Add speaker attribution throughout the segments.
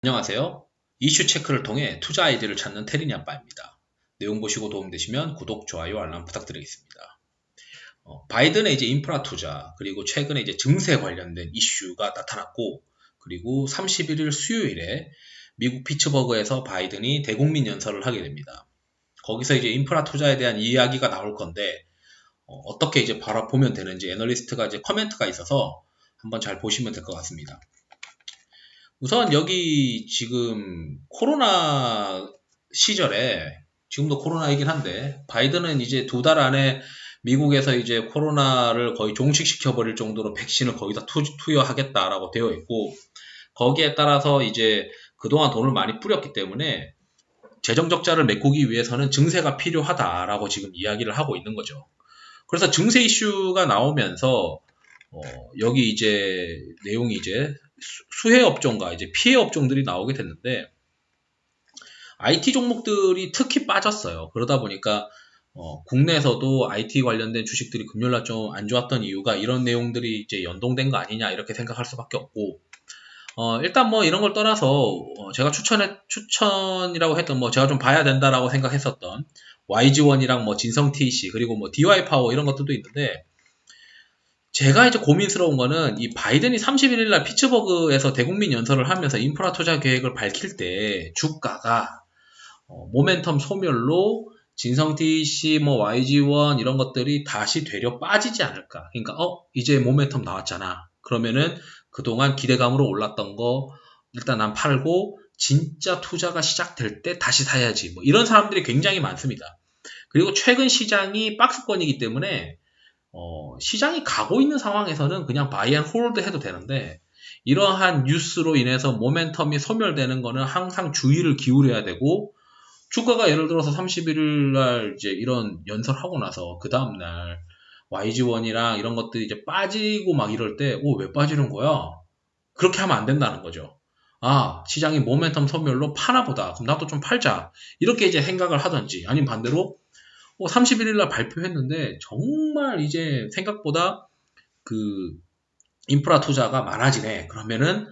Speaker 1: 안녕하세요. 이슈 체크를 통해 투자 아이디를 찾는 테린이 아빠입니다. 내용 보시고 도움되시면 구독, 좋아요, 알람 부탁드리겠습니다. 바이든의 이제 인프라 투자, 그리고 최근에 이제 증세 관련된 이슈가 나타났고, 그리고 31일 수요일에 미국 피츠버그에서 바이든이 대국민 연설을 하게 됩니다. 거기서 이제 인프라 투자에 대한 이야기가 나올 건데, 어떻게 이제 바라보면 되는지 애널리스트가 이제 코멘트가 있어서 한번 잘 보시면 될 것 같습니다. 우선 여기 지금 코로나 시절에 지금도 코로나이긴 한데 바이든은 이제 2달 안에 미국에서 이제 코로나를 거의 종식시켜 버릴 정도로 백신을 거의 다 투여하겠다라고 되어 있고 거기에 따라서 이제 그동안 돈을 많이 뿌렸기 때문에 재정 적자를 메꾸기 위해서는 증세가 필요하다라고 지금 이야기를 하고 있는 거죠. 그래서 증세 이슈가 나오면서 여기 이제 내용이 이제 수혜 업종과 이제 피해 업종들이 나오게 됐는데 IT 종목들이 특히 빠졌어요. 그러다 보니까 국내에서도 IT 관련된 주식들이 금요일날 좀 안 좋았던 이유가 이런 내용들이 이제 연동된 거 아니냐 이렇게 생각할 수밖에 없고 일단 뭐 이런 걸 떠나서 제가 추천이라고 했던 뭐 제가 좀 봐야 된다라고 생각했었던 YG1이랑 뭐 진성TC 그리고 뭐 DY파워 이런 것들도 있는데 제가 이제 고민스러운 거는 이 바이든이 31일 날 피츠버그에서 대국민 연설을 하면서 인프라 투자 계획을 밝힐 때 주가가 모멘텀 소멸로 진성TC, 뭐 YG1 이런 것들이 다시 되려 빠지지 않을까. 그러니까 이제 모멘텀 나왔잖아. 그러면은 그동안 기대감으로 올랐던 거 일단 난 팔고 진짜 투자가 시작될 때 다시 사야지. 뭐 이런 사람들이 굉장히 많습니다. 그리고 최근 시장이 박스권이기 때문에 시장이 가고 있는 상황에서는 그냥 바이 앤 홀드 해도 되는데 이러한 뉴스로 인해서 모멘텀이 소멸되는 거는 항상 주의를 기울여야 되고 주가가 예를 들어서 31일 날 이제 이런 연설하고 나서 그 다음날 YG1이랑 이런 것들이 이제 빠지고 막 이럴 때 왜 빠지는 거야? 그렇게 하면 안 된다는 거죠. 아, 시장이 모멘텀 소멸로 파나 보다. 그럼 나도 좀 팔자. 이렇게 이제 생각을 하든지 아니면 반대로 31일 날 발표했는데 정말 이제 생각보다 그 인프라 투자가 많아지네. 그러면은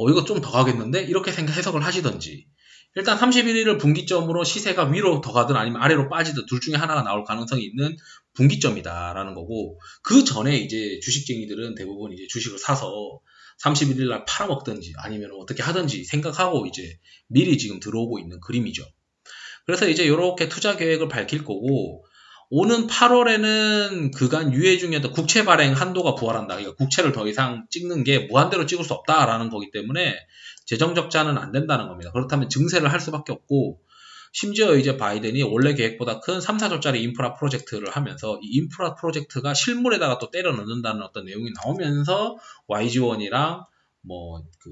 Speaker 1: 이거 좀 더 가겠는데? 이렇게 해석을 하시든지 일단 31일을 분기점으로 시세가 위로 더 가든 아니면 아래로 빠지든 둘 중에 하나가 나올 가능성이 있는 분기점이다라는 거고 그 전에 이제 주식쟁이들은 대부분 이제 주식을 사서 31일 날 팔아먹든지 아니면 어떻게 하든지 생각하고 이제 미리 지금 들어오고 있는 그림이죠. 그래서 이제 이렇게 투자 계획을 밝힐 거고 오는 8월에는 그간 유예 중이었던 국채 발행 한도가 부활한다. 그러니까 국채를 더 이상 찍는 게 무한대로 찍을 수 없다라는 거기 때문에 재정 적자는 안 된다는 겁니다. 그렇다면 증세를 할 수밖에 없고 심지어 이제 바이든이 원래 계획보다 큰 3, 4조짜리 인프라 프로젝트를 하면서 이 인프라 프로젝트가 실물에다가 또 때려 넣는다는 어떤 내용이 나오면서 YG1이랑 뭐 그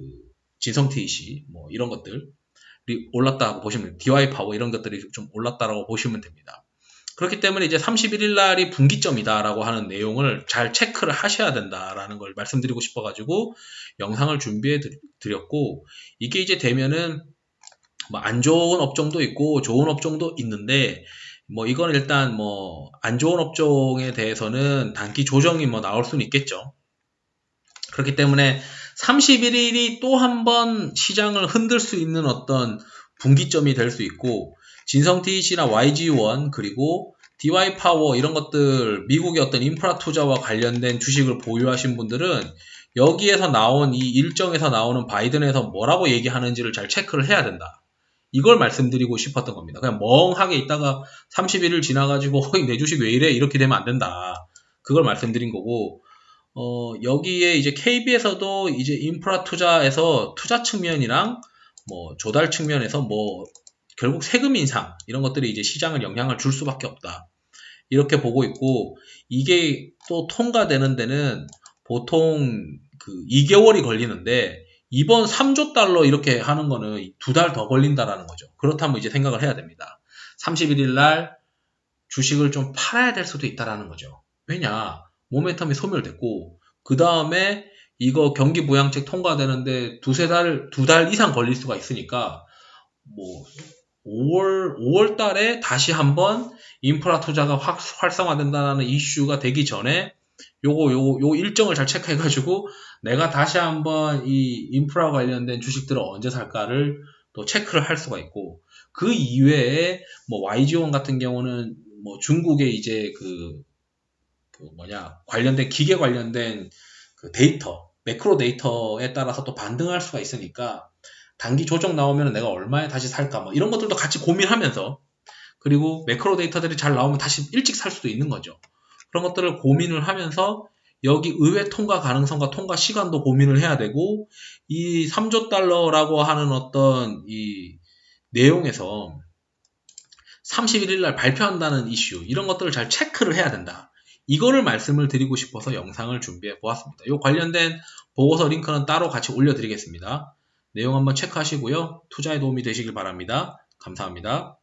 Speaker 1: 진성TC 뭐 이런 것들 올랐다고 보시면 DY 파워 이런 것들이 좀 올랐다라고 보시면 됩니다. 그렇기 때문에 이제 31일 날이 분기점이다라고 하는 내용을 잘 체크를 하셔야 된다라는 걸 말씀드리고 싶어가지고 영상을 준비해 드렸고 이게 이제 되면은 뭐 안 좋은 업종도 있고 좋은 업종도 있는데 뭐 이건 일단 뭐 안 좋은 업종에 대해서는 단기 조정이 뭐 나올 수는 있겠죠. 그렇기 때문에 31일이 또 한 번 시장을 흔들 수 있는 어떤 분기점이 될 수 있고 진성TC나 YG1 그리고 DY파워 이런 것들 미국의 어떤 인프라 투자와 관련된 주식을 보유하신 분들은 여기에서 나온 이 일정에서 나오는 바이든에서 뭐라고 얘기하는지를 잘 체크를 해야 된다. 이걸 말씀드리고 싶었던 겁니다. 그냥 멍하게 있다가 31일 지나가지고 내 주식 왜 이래? 이렇게 되면 안 된다. 그걸 말씀드린 거고 여기에 이제 KB에서도 이제 인프라 투자에서 투자 측면이랑 뭐 조달 측면에서 뭐 결국 세금 인상 이런 것들이 이제 시장을 영향을 줄 수밖에 없다. 이렇게 보고 있고 이게 또 통과되는 데는 보통 그 2개월이 걸리는데 이번 3조 달러 이렇게 하는 거는 2달 더 걸린다라는 거죠. 그렇다면 이제 생각을 해야 됩니다. 31일 날 주식을 좀 팔아야 될 수도 있다라는 거죠. 왜냐? 모멘텀이 소멸됐고 그 다음에 이거 경기 부양책 통과되는데 2달 이상 걸릴 수가 있으니까 뭐 5월 달에 다시 한번 인프라 투자가 활성화된다는 이슈가 되기 전에 요 일정을 잘 체크해가지고 내가 다시 한번 이 인프라 관련된 주식들을 언제 살까를 또 체크를 할 수가 있고, 그 이외에 뭐 YG원 같은 경우는 뭐 중국의 이제 관련된 기계 관련된 그 데이터, 매크로 데이터에 따라서 또 반등할 수가 있으니까 단기 조정 나오면 내가 얼마에 다시 살까 뭐 이런 것들도 같이 고민하면서, 그리고 매크로 데이터들이 잘 나오면 다시 일찍 살 수도 있는 거죠. 그런 것들을 고민을 하면서 여기 의회 통과 가능성과 통과 시간도 고민을 해야 되고, 이 3조 달러라고 하는 어떤 이 내용에서 31일 날 발표한다는 이슈, 이런 것들을 잘 체크를 해야 된다. 이거를 말씀을 드리고 싶어서 영상을 준비해 보았습니다. 이 관련된 보고서 링크는 따로 같이 올려드리겠습니다. 내용 한번 체크하시고요. 투자에 도움이 되시길 바랍니다. 감사합니다.